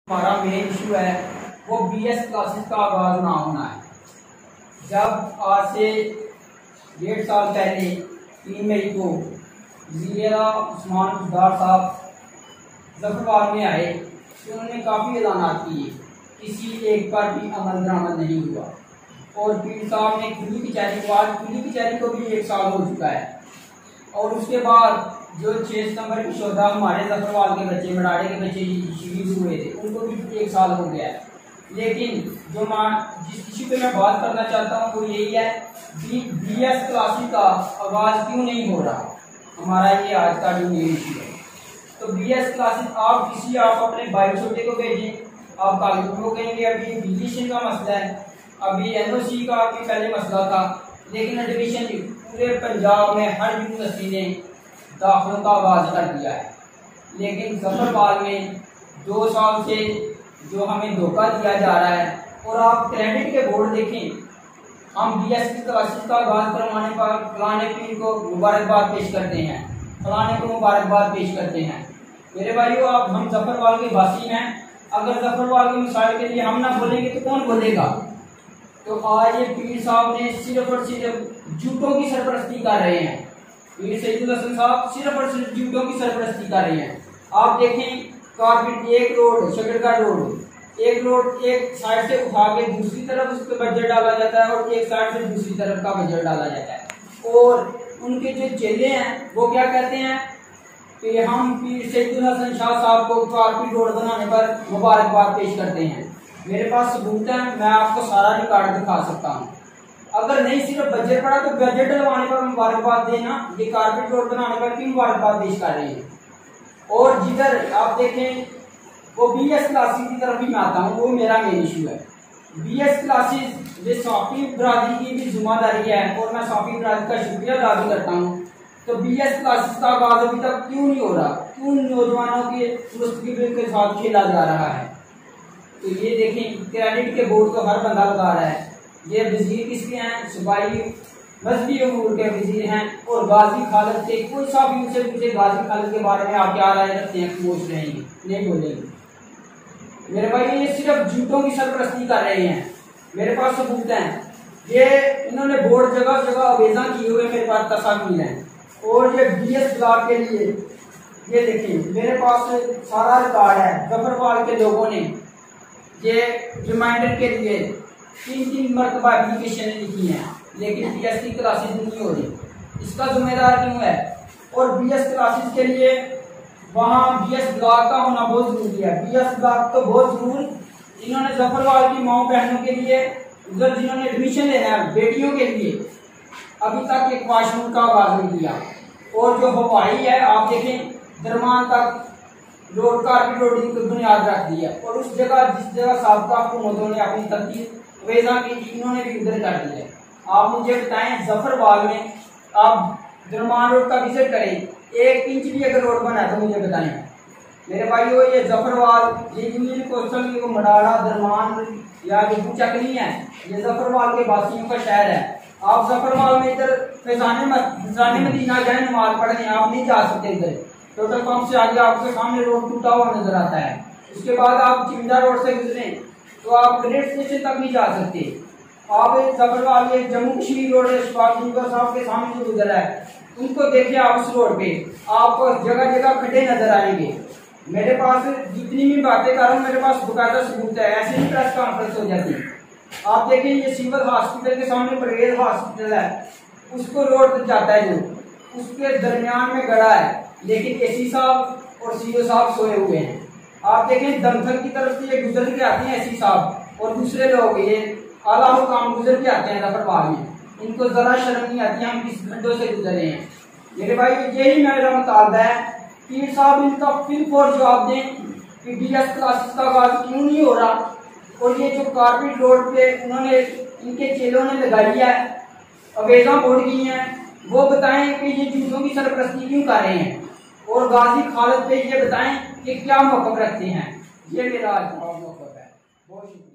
हमारा main issue है वो बीएस क्लासेस का आगाज ना होना है। जब आज से 1.5 साल पहले 3 मई को वज़ीर उस्मान बुज़दार साहब ज़फ़रवाल में आए तो उन्होंने काफ़ी ऐलानात किए, किसी एक पर भी अमल दरामद नहीं हुआ। और पीर साहब ने खुली कचहरी को भी 1 साल हो चुका है। और उसके बाद जो 6 सितंबर की शोधा हमारे ज़फ़रवाल के बच्चे, मडाड़े के बच्चे शहीद हुए थे, उनको भी 1 साल हो गया है। लेकिन जो जिस इशू पे मैं बात करना चाहता हूँ वो यही है कि बीएस क्लासेस का आगाज़ क्यों नहीं हो रहा। हमारा ये आज का जो मेन इशू है। तो बीएस क्लासेस आप अपने भाई छोटे को भेजें, आप कागज को कहेंगे अभी एडमिशन का मसला है, अभी एनओसी का भी पहले मसला था, लेकिन एडमिशन पूरे पंजाब में हर यूनिवर्सिटी ने दाखिलों का आगाज कर दिया है। लेकिन ज़फ़रवाल में 2 साल से जो हमें धोखा दिया जा रहा है, और आप क्रेडिट के बोर्ड देखें, हम बीएस की क्लासेस का आगाज करवाने पर फलाने पीर को मुबारकबाद पेश करते हैं, फलाने को मुबारकबाद पेश करते हैं। मेरे भाइयों, आप हम ज़फ़रवाल के वासी हैं, अगर ज़फ़रवाल के मिसाल के लिए हम ना बोलेंगे तो कौन बोलेगा। तो आज ये पीर साहब ने सिर्फ और सिर्फ झूठों की सरपरस्ती कर रहे हैं। पीर सैयदुल हसन साहब सिर्फ और सिर्फ झूठों की सरपरस्ती कर रहे हैं। आप देखें, कारपेट एक रोड, शकरका रोड, एक रोड एक साइड से उठा के दूसरी तरफ उस पर बजट डाला जाता है और एक साइड से दूसरी तरफ का बजट डाला जाता है। और उनके जो चेले हैं वो क्या कहते हैं कि हम पीर सैयदुल हसन शाह साहब को कारपेट रोड बनाने पर मुबारकबाद पेश करते हैं। मेरे पास सबूत है, मैं आपको सारा रिकॉर्ड दिखा सकता हूँ। अगर नहीं सिर्फ बजट पड़ा तो बजट डलवाने पर मुबारकबाद देना, ये कारपेट रोड बनाने पर क्यों मुबारकबाद पेश कर रहे हैं। और जिधर आप देखें वो बीएस क्लासेस की तरफ भी मैं आता हूँ, वो मेरा मेन इशू है। बीएस क्लासेस ये साफी बरादरी की भी जिम्मेदारी है और मैं साफी बरादरी का शुक्रिया अदा भी करता हूँ। तो बीएस क्लासेस का आगाज अभी तक क्यों नहीं हो रहा, क्यों नौजवानों के मुस्तकबिल के साथ खेला जा रहा है। तो ये देखें, क्रेडिट के बोर्ड तो हर बंदा लगा रहा है। ये वजीर किसके हैं, सूबाई मजहबी उमूर के वजीर हैं। और गाजी खालिद के कोई सा भी उनसे पूछे गाजी खालिद के बारे में आप क्या राय रखते हैं, खामोश रहेंगे, नहीं बोलेंगे। मेरे भाई, ये सिर्फ झूठों की सरपरस्ती कर रहे हैं। मेरे पास सबूत हैं, ये इन्होंने बोर्ड जगह जगह अवेजा किए हुए मेरे पास तस्वीर हैं। और ये बीएस ब्लॉक के लिए ये देखिए, मेरे पास सारा रिकॉर्ड है। ज़फ़रवाल के लोगों ने ये रिमाइंडर के लिए 3 मरतबा एप्लीकेशन लिखी है, लेकिन बीएस की क्लासेस नहीं हो रही। इसका जिम्मेदार क्यों है। और बीएस क्लासेस के लिए वहाँ बीएस ब्लॉक का होना बहुत जरूरी है। बीएस ब्लॉक तो बहुत जरूर, इन्होंने ज़फ़रवाल की माओ बहनों के लिए, उधर जिन्होंने एडमिशन लेना है बेटियों के लिए, अभी तक एक वाशरूम का आगाज नहीं किया। और जो हवाई है, आप देखें दरमान तक रोड कारपेट रोड की बुनियाद रख दी है। और उस जगह जिस जगह साबका हुकूमतों ने अपनी तरतीब वेजा की थी, इन्होंने भी उधर कर दी है। आप मुझे बताएं, ज़फ़रवाल में आप दरमान रोड का विजिट करें, 1 इंच भी अगर रोड बना है तो मुझे बताएं। मेरे भाइयों, ये ज़फ़रवाल, ये यूनियन कोस्टल को मडाड़ा दरमान या जो चकनी है, ये ज़फ़रवाल के वासियों का शहर है। आप ज़फ़रवाल में इधर फैजाने मदीना जाए नमाज पढ़ने, आप नहीं जा सकते। इधर टोटल पंप से आगे आपके सामने रोड टूटा हुआ नजर आता है। उसके बाद आप चिमदा रोड से गुजरें तो आप ग्रेड स्टेशन तक नहीं जा सकते। आप ज़फ़रवाल के जम्मू कश्मीर रोड साहब के सामने जो गुजरा है, उनको देखिए आप उस रोड पे आपको जगह जगह खड्डे नजर आएंगे। मेरे पास जितनी भी बातें कर रहा हूँ, मेरे पास बकायदा सबूत है, ऐसे ही प्रेस कॉन्फ्रेंस हो जाती है। आप देखें, ये सिविल हॉस्पिटल के सामने परवेज हॉस्पिटल है, उसको रोड तक जाता है जो उसके दरमियान में गड़ा है, लेकिन एसी साहब और सीओ साहब सोए हुए हैं। आप देखें, दमथल की तरफ से ये गुजर के आते हैं एसी साहब और दूसरे लोग, ये आला हुकाम गुजर के आते हैं ज़फ़रवाल में, इनको जरा शर्म नहीं आती हम किस गड्ढों से गुजरे हैं। मेरे भाई, यही मेरा मुतालबा है, पीर साहब इनका फिर फोर जवाब दें कि बीएस क्लासेस का आगाज क्यों नहीं हो रहा। और ये जो कारपेट रोड पे उन्होंने इनके चेलों ने लगाई है, अवेजा बोर्ड की है, वो बताएं कि ये झूठों की सरपरस्ती क्यों कर रहे हैं। और गाजी खालिद पे ये बताएं कि क्या मौक़िफ़ रखते हैं। ये मेरा आज मौक़िफ़ है। बहुत शुक्रिया।